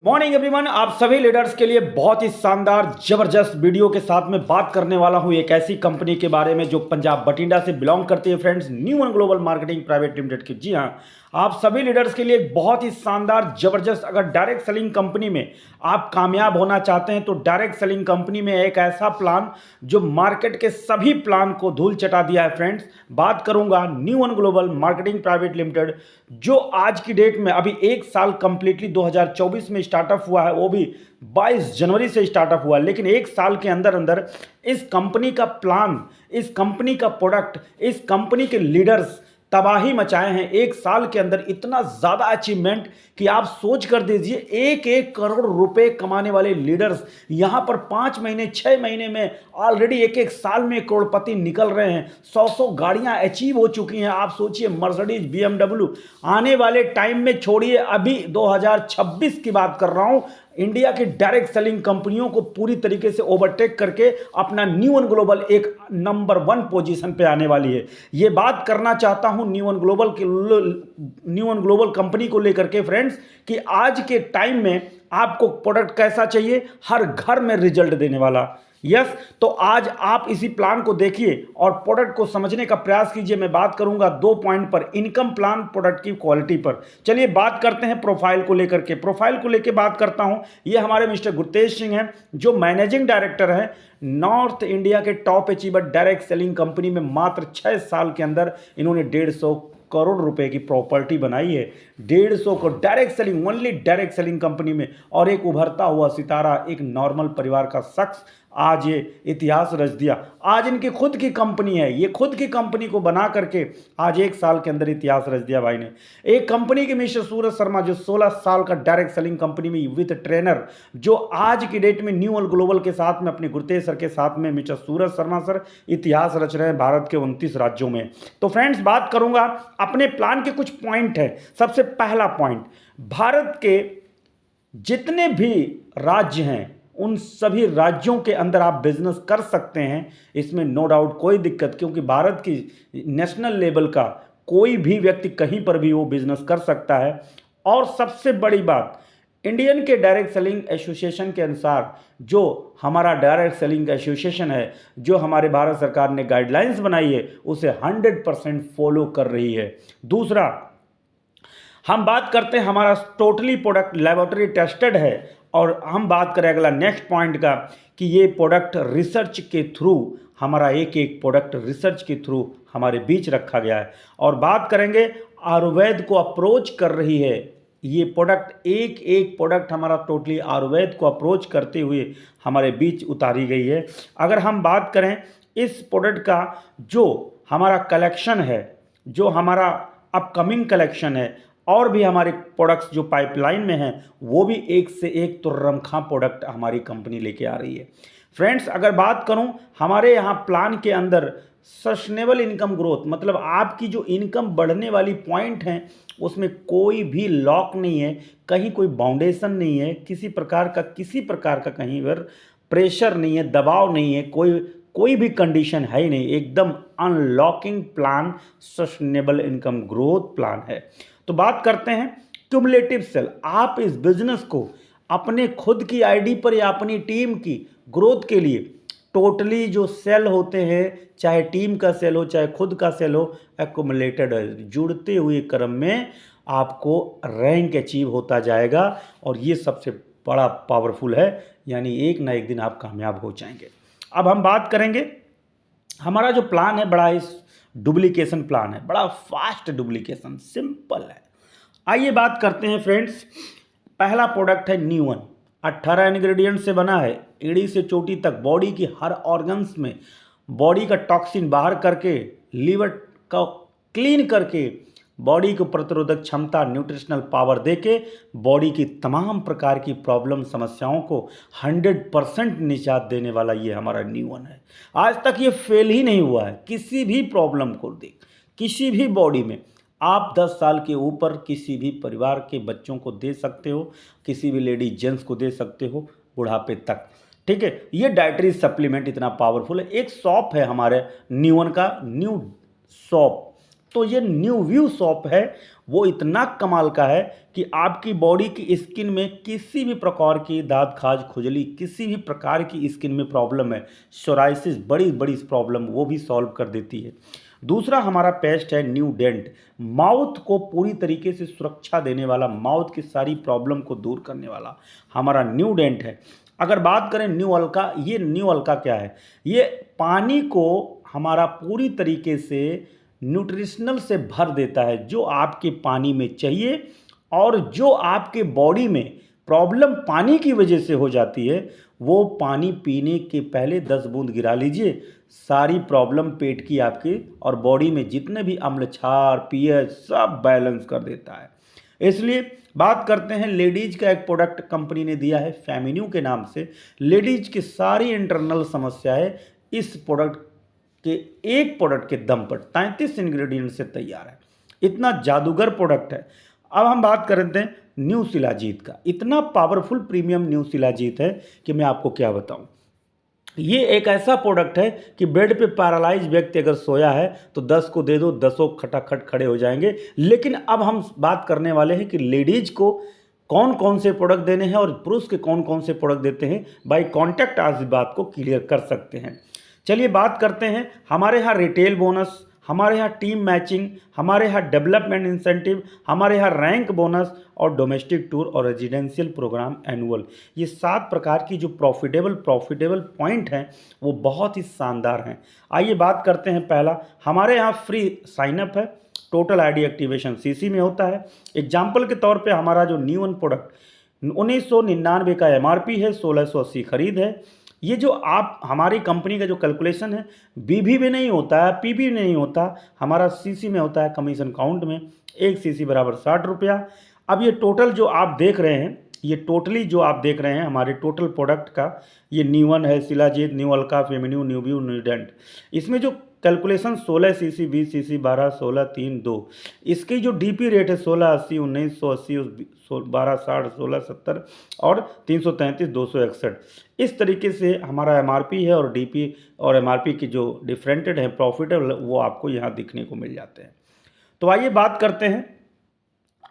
Morning everyone, आप सभी leaders के लिए बहुत ही शानदार जबरदस्त वीडियो के साथ में बात करने वाला हूं एक ऐसी कंपनी के बारे में जो पंजाब बठिंडा से बिलोंग करती है friends, Newone global marketing private limited की। जी हां, आप सभी लीडर्स के लिए एक बहुत ही शानदार जबरदस्त, अगर डायरेक्ट सेलिंग कंपनी में आप कामयाब होना चाहते हैं तो डायरेक्ट सेलिंग कंपनी में एक ऐसा प्लान जो मार्केट के सभी प्लान को धूल चटा दिया है फ्रेंड्स। बात करूंगा न्यूवन ग्लोबल मार्केटिंग प्राइवेट लिमिटेड, जो आज की डेट में अभी एक साल कंप्लीटली 2024 में स्टार्टअप हुआ है, वो भी 22 जनवरी से स्टार्टअप हुआ है। लेकिन एक साल के अंदर अंदर इस कंपनी का प्लान, इस कंपनी का प्रोडक्ट, इस कंपनी के लीडर्स तबाही मचाए हैं। एक साल के अंदर इतना ज़्यादा अचीवमेंट कि आप सोच कर दीजिए, एक एक करोड़ रुपए कमाने वाले लीडर्स यहां पर 5 महीने 6 महीने में ऑलरेडी एक एक साल में करोड़पति निकल रहे हैं। 100 गाड़ियां अचीव हो चुकी हैं। आप सोचिए, मर्सिडीज, बीएमडब्ल्यू आने वाले टाइम में, छोड़िए अभी 2026 की बात कर रहा हूं, इंडिया की डायरेक्ट सेलिंग कंपनियों को पूरी तरीके से ओवरटेक करके अपना न्यूवन ग्लोबल एक नंबर 1 पोजीशन पे आने वाली है। ये बात करना चाहता हूं न्यूवन ग्लोबल कंपनी को लेकर के फ्रेंड्स, कि आज के टाइम में आपको प्रोडक्ट कैसा चाहिए, हर घर में रिजल्ट देने वाला। यस, तो आज आप इसी प्लान को देखिए और प्रोडक्ट को समझने का प्रयास कीजिए। मैं बात करूंगा 2 पॉइंट पर, इनकम प्लान, प्रोडक्ट की क्वालिटी पर। चलिए बात करते हैं प्रोफाइल को लेकर के। प्रोफाइल को लेकर बात करता हूं। ये हमारे मिस्टर गुरतेज सिंह हैं, जो मैनेजिंग डायरेक्टर हैं नॉर्थ इंडिया के top achiever direct selling company में। मात्र 6 साल के अंदर इन्होंने 150 करोड़ रुपए की प्रॉपर्टी बनाई है। 150 को direct selling, only direct selling company में। और एक उभरता हुआ सितारा, एक नॉर्मल परिवार का शख्स आज ये इतिहास रच दिया। आज इनकी खुद की कंपनी है, ये खुद की कंपनी को बना करके आज एक साल के अंदर इतिहास रच दिया भाई ने। एक कंपनी के मिस्टर सूरज शर्मा, जो 16 साल का डायरेक्ट सेलिंग कंपनी में विद ट्रेनर, जो आज की डेट में न्यूवन ग्लोबल के साथ में, अपने गुरतेज सर के साथ में, मिस्टर सूरज शर्मा सर इतिहास रच रहे हैं भारत के 29 राज्यों में। तो फ्रेंड्स, बात करूंगा अपने प्लान के कुछ पॉइंट है। सबसे पहला पॉइंट, भारत के जितने भी राज्य हैं उन सभी राज्यों के अंदर आप बिजनेस कर सकते हैं, इसमें नो डाउट कोई दिक्कत, क्योंकि भारत की नेशनल लेवल का कोई भी व्यक्ति कहीं पर भी वो बिजनेस कर सकता है। और सबसे बड़ी बात, इंडियन के डायरेक्ट सेलिंग एसोसिएशन के अनुसार, जो हमारा डायरेक्ट सेलिंग एसोसिएशन है, जो हमारे भारत सरकार ने गाइडलाइंस बनाई है, उसे 100% फॉलो कर रही है। दूसरा, हम बात करते हैं, हमारा टोटली प्रोडक्ट लेबोरेटरी टेस्टेड है। और हम बात करें अगला नेक्स्ट पॉइंट का, कि ये प्रोडक्ट रिसर्च के थ्रू, हमारा एक एक प्रोडक्ट रिसर्च के थ्रू हमारे बीच रखा गया है। और बात करेंगे, आयुर्वेद को अप्रोच कर रही है ये प्रोडक्ट, एक एक प्रोडक्ट हमारा टोटली आयुर्वेद को अप्रोच करते हुए हमारे बीच उतारी गई है। अगर हम बात करें इस प्रोडक्ट का, जो हमारा कलेक्शन है, जो हमारा अपकमिंग कलेक्शन है, और भी हमारे प्रोडक्ट्स जो पाइपलाइन में हैं, वो भी एक से एक तुर्रमखा प्रोडक्ट हमारी कंपनी लेके आ रही है। फ्रेंड्स, अगर बात करूं हमारे यहाँ प्लान के अंदर सस्टेनेबल इनकम ग्रोथ, मतलब आपकी जो इनकम बढ़ने वाली पॉइंट हैं, उसमें कोई भी लॉक नहीं है, कहीं कोई बाउंडेशन नहीं है, किसी प्रकार का कहीं पर प्रेशर नहीं है, दबाव नहीं है, कोई भी कंडीशन है ही नहीं। एकदम unlocking plan, sustainable income growth plan है। तो बात करते हैं क्यूमुलेटिव सेल। आप इस बिजनेस को अपने खुद की आईडी पर या अपनी टीम की ग्रोथ के लिए टोटली जो सेल होते हैं, चाहे टीम का सेल हो चाहे खुद का सेल हो, एक्यूमुलेटेड है, जुड़ते हुए क्रम में आपको रैंक अचीव होता जाएगा। और ये सबसे बड़ा पावरफुल है, यानी एक ना एक दिन आप कामयाब हो जाएंगे। अब हम बात करेंगे, हमारा जो प्लान है बड़ा इस डुप्लीकेशन प्लान है, बड़ा फास्ट डुप्लीकेशन, सिंपल है। आइए बात करते हैं फ्रेंड्स। पहला प्रोडक्ट है न्यूवन, 18 इंग्रेडिएंट से बना है। एड़ी से चोटी तक बॉडी की हर ऑर्गन्स में बॉडी का टॉक्सिन बाहर करके, लीवर का क्लीन करके, बॉडी को प्रतिरोधक क्षमता, न्यूट्रिशनल पावर देके बॉडी की तमाम प्रकार की प्रॉब्लम, समस्याओं को 100% निजात देने वाला ये हमारा न्यूवन है। आज तक ये फेल ही नहीं हुआ है किसी भी प्रॉब्लम को देख, किसी भी बॉडी में। आप 10 साल के ऊपर किसी भी परिवार के बच्चों को दे सकते हो, किसी भी लेडी जेंट्स को दे सकते हो, बुढ़ापे तक। ठीक है, ये डाइटरी सप्लीमेंट इतना पावरफुल है। एक शॉप है हमारे न्यूवन का, न्यू शॉप। तो ये न्यू व्यू सोप है, वो इतना कमाल का है कि आपकी बॉडी की स्किन में किसी भी प्रकार की दाद खाज खुजली, किसी भी प्रकार की स्किन में प्रॉब्लम है, सोराइसिस, बड़ी बड़ी प्रॉब्लम वो भी सॉल्व कर देती है। दूसरा हमारा पेस्ट है न्यू डेंट, माउथ को पूरी तरीके से सुरक्षा देने वाला, माउथ की सारी प्रॉब्लम को दूर करने वाला हमारा न्यू डेंट है। अगर बात करें न्यू अल्का, ये न्यू अल्का क्या है? ये पानी को हमारा पूरी तरीके से न्यूट्रिशनल से भर देता है, जो आपके पानी में चाहिए, और जो आपके बॉडी में प्रॉब्लम पानी की वजह से हो जाती है, वो पानी पीने के पहले 10 बूंद गिरा लीजिए, सारी प्रॉब्लम पेट की आपकी और बॉडी में जितने भी अम्ल क्षार पीएच सब बैलेंस कर देता है। इसलिए बात करते हैं लेडीज का एक प्रोडक्ट कंपनी ने दिया है फेमिन्यू के नाम से। लेडीज की सारी इंटरनल समस्याएं इस प्रोडक्ट के एक प्रोडक्ट के दम पर 33 इंग्रेडिएंट से तैयार है। इतना जादूगर प्रोडक्ट है। अब हम बात करते हैं न्यू शिलाजीत का। इतना पावरफुल प्रीमियम न्यू शिलाजीत है कि मैं आपको क्या बताऊं। ये एक ऐसा प्रोडक्ट है कि बेड पे पैरालाइज व्यक्ति अगर सोया है तो 10 को दे दो, 10 खटाखट खड़े हो जाएंगे। लेकिन अब हम बात करने वाले हैं कि लेडीज को कौन कौन से प्रोडक्ट देने हैं और पुरुष के कौन कौन से प्रोडक्ट देते हैं। बाय कॉन्टैक्ट आज इस बात को क्लियर कर सकते हैं। चलिए बात करते हैं। हमारे यहाँ रिटेल बोनस, हमारे यहाँ टीम मैचिंग, हमारे यहाँ डेवलपमेंट इंसेंटिव, हमारे यहाँ रैंक बोनस और डोमेस्टिक टूर और रेजिडेंशियल प्रोग्राम एनुअल, ये 7 प्रकार की जो प्रॉफिटेबल पॉइंट हैं वो बहुत ही शानदार हैं। आइए बात करते हैं। पहला, हमारे यहाँ फ्री साइनअप है, टोटल आईडी एक्टिवेशन सीसी में होता है। एग्जाम्पल के तौर पे हमारा जो न्यू वन प्रोडक्ट 1999 का एमआरपी है, 1680 खरीद है। ये जो आप हमारी कंपनी का जो कैलकुलेशन है बीबी में नहीं होता है, पीबी नहीं होता, हमारा सीसी में होता है, कमीशन काउंट में। 1 सीसी बराबर 60 रुपया। अब ये टोटल जो आप देख रहे हैं, ये टोटली जो आप देख रहे हैं हमारे टोटल प्रोडक्ट का, ये न्यू वन है, Shilajit, new Alka, Feminew, new view, new dent. इसमें जो कैलकुलेशन 16 सीसी, 20 सीसी, 12, 16, 3, 2, इसकी जो डीपी रेट है 1680, 1980, 1260, 1670 और 333, 261। इस तरीके से हमारा एमआरपी है और डीपी और एमआरपी की जो डिफरेंटेड है प्रॉफिट है वो आपको यहाँ दिखने को मिल जाते हैं। तो आइए बात करते हैं।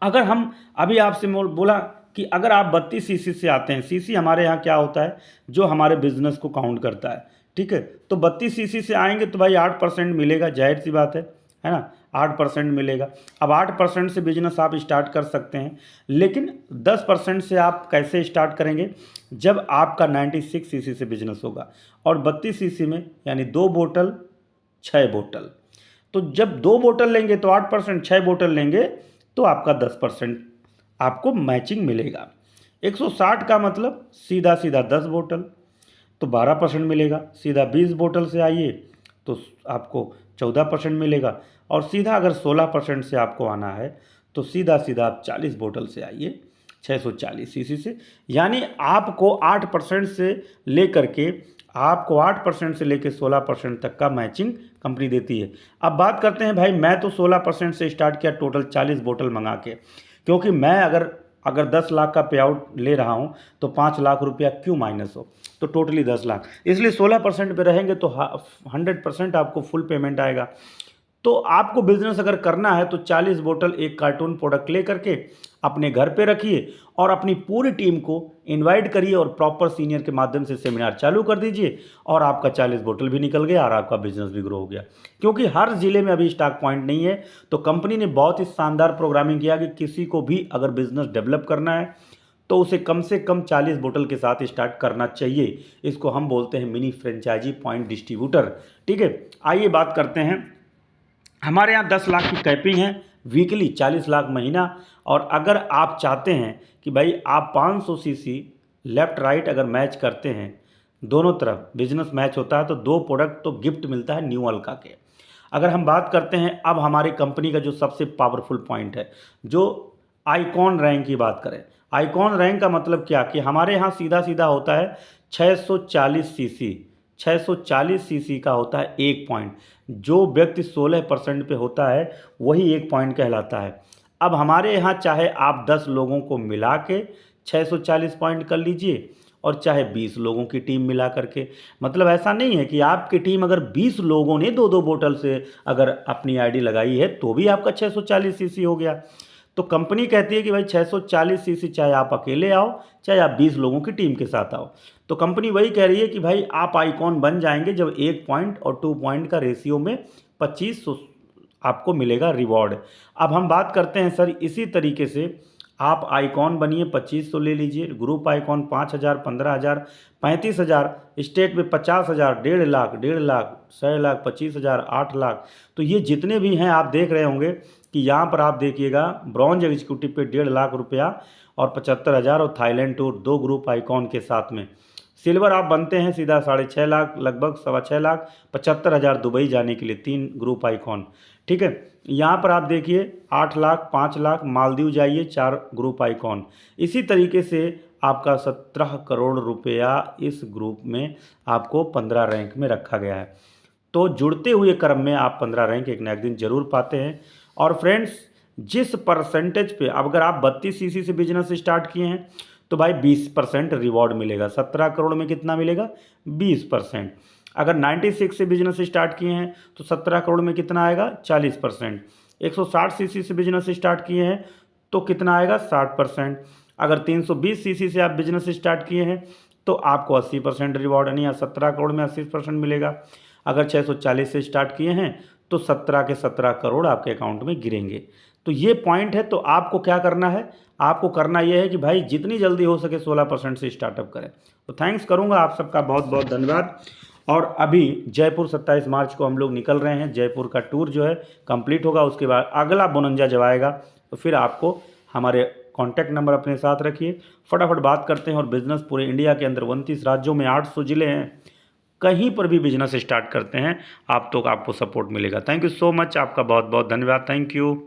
अगर हम अभी आपसे बोला कि अगर आप 32 सीसी से आते हैं, सीसी हमारे यहाँ क्या होता है जो हमारे बिजनेस को काउंट करता है, ठीक है। तो 32 सीसी से आएंगे तो भाई 8% मिलेगा, जाहिर सी बात है ना, 8% मिलेगा। अब 8% से बिजनेस आप स्टार्ट कर सकते हैं, लेकिन 10% से आप कैसे स्टार्ट करेंगे? जब आपका 96 सीसी से बिजनेस होगा और 32 सीसी में यानी 2 बोतल 6 बोतल, तो जब 2 बोतल लेंगे तो 8%, 6 बोतल लेंगे तो आपका 10% आपको मैचिंग मिलेगा। 160 का मतलब सीधा सीधा 10 बोतल तो 12% मिलेगा। सीधा 20 बोतल से आइए तो आपको 14% मिलेगा। और सीधा अगर 16% से आपको आना है तो सीधा सीधा आप 40 बोतल से आइए 640 सीसी से। यानी आपको 8% से लेकर के 16% तक का मैचिंग कंपनी देती है। अब बात करते हैं भाई, मैं तो 16% से स्टार्ट किया टोटल 40 बोतल मंगा के, क्योंकि मैं अगर 10 लाख का पे आउट ले रहा हूं तो 5 लाख रुपया क्यों माइनस हो, तो टोटली 10 लाख। इसलिए 16% पे रहेंगे तो 100% आपको फुल पेमेंट आएगा। तो आपको बिजनेस अगर करना है तो 40 बोतल एक कार्टून प्रोडक्ट ले करके अपने घर पे रखिए और अपनी पूरी टीम को इनवाइट करिए और प्रॉपर सीनियर के माध्यम से सेमिनार चालू कर दीजिए और आपका 40 बोतल भी निकल गया और आपका बिजनेस भी ग्रो हो गया। क्योंकि हर ज़िले में अभी स्टॉक पॉइंट नहीं है, तो कंपनी ने बहुत ही शानदार प्रोग्रामिंग किया कि किसी को भी अगर बिजनेस डेवलप करना है तो उसे कम से कम 40 बोतल के साथ स्टार्ट करना चाहिए। इसको हम बोलते हैं मिनी फ्रेंचाइजी पॉइंट डिस्ट्रीब्यूटर, ठीक है। आइए बात करते हैं। हमारे यहाँ 10 लाख की कैपिंग है वीकली, 40 लाख महीना। और अगर आप चाहते हैं कि भाई आप 500 सीसी लेफ्ट राइट अगर मैच करते हैं, दोनों तरफ बिजनेस मैच होता है, तो 2 प्रोडक्ट तो गिफ्ट मिलता है न्यू अल्का के। अगर हम बात करते हैं अब हमारी कंपनी का जो सबसे पावरफुल पॉइंट है, जो आइकॉन रैंक की बात करें। आइकॉन रैंक का मतलब क्या कि हमारे यहाँ सीधा सीधा होता है 640 सीसी, 640 सीसी का होता है 1 पॉइंट। जो व्यक्ति 16% पे होता है वही 1 पॉइंट कहलाता है। अब हमारे यहाँ चाहे आप 10 लोगों को मिला के 640 पॉइंट कर लीजिए और चाहे 20 लोगों की टीम मिला करके। मतलब ऐसा नहीं है कि आपकी टीम अगर 20 लोगों ने 2-2 बोतल से अगर अपनी आईडी लगाई है तो भी आपका 640 सीसी हो गया। तो कंपनी कहती है कि भाई 640 सीसी चाहे आप अकेले आओ चाहे आप 20 लोगों की टीम के साथ आओ। तो कंपनी वही कह रही है कि भाई आप आइकॉन बन जाएंगे जब 1 पॉइंट और 2 पॉइंट का रेशियो में 2500 आपको मिलेगा रिवॉर्ड। अब हम बात करते हैं सर इसी तरीके से आप आइकॉन बनिए 2500 ले लीजिए, ग्रुप आइकॉन 5000, 15000, 35000, स्टेट में 50000, 1.5 लाख, 1.5 लाख, 100 लाख, 25,000, 8 लाख। तो ये जितने भी हैं आप देख रहे होंगे कि यहाँ पर आप देखिएगा ब्रॉन्ज एग्जीक्यूटिव पे 1.5 लाख रुपया और 75,000 और थाईलैंड टूर 2 ग्रुप आइकॉन के साथ में। सिल्वर आप बनते हैं सीधा 6.5 लाख, लगभग 6.25 लाख, 75,000 दुबई जाने के लिए 3 ग्रुप आइकॉन। ठीक है, यहाँ पर आप देखिए 8 लाख, 5 लाख, मालदीव जाइए 4 ग्रुप आइकॉन। इसी तरीके से आपका 17 करोड़ रुपया इस ग्रुप में आपको 15 रैंक में रखा गया है। तो जुड़ते हुए क्रम में आप 15 रैंक एक ना एक दिन जरूर पाते हैं। और फ्रेंड्स जिस परसेंटेज पे अब अगर आप 32 सीसी से बिजनेस स्टार्ट किए हैं तो भाई 20% रिवॉर्ड मिलेगा। 17 करोड़ में कितना मिलेगा? 20%। अगर 96 से बिजनेस स्टार्ट किए हैं तो 17 करोड़ में कितना आएगा? 40%। 160 सीसी से बिजनेस स्टार्ट किए हैं तो कितना आएगा? 60%। अगर 320 सीसी से आप बिजनेस स्टार्ट किए हैं तो आपको 80% रिवॉर्ड यानी 17 करोड़ में 80% मिलेगा। अगर 640 से स्टार्ट किए हैं तो 17 के 17 करोड़ आपके अकाउंट में गिरेंगे। तो ये पॉइंट है। तो आपको क्या करना है? आपको करना यह है कि भाई जितनी जल्दी हो सके 16% से स्टार्टअप करें। तो थैंक्स करूंगा आप सबका बहुत बहुत धन्यवाद। और अभी जयपुर 27 मार्च को हम लोग निकल रहे हैं। जयपुर का टूर जो है कंप्लीट होगा, उसके बाद अगला बोनंजा जब आएगा तो फिर आपको हमारे कॉन्टैक्ट नंबर अपने साथ रखिए, फटाफट बात करते हैं। और बिजनेस पूरे इंडिया के अंदर 29 राज्यों में 800 जिले हैं, कहीं पर भी बिजनेस स्टार्ट करते हैं आप तो आपको सपोर्ट मिलेगा। थैंक यू सो मच, आपका बहुत बहुत धन्यवाद। Thank you.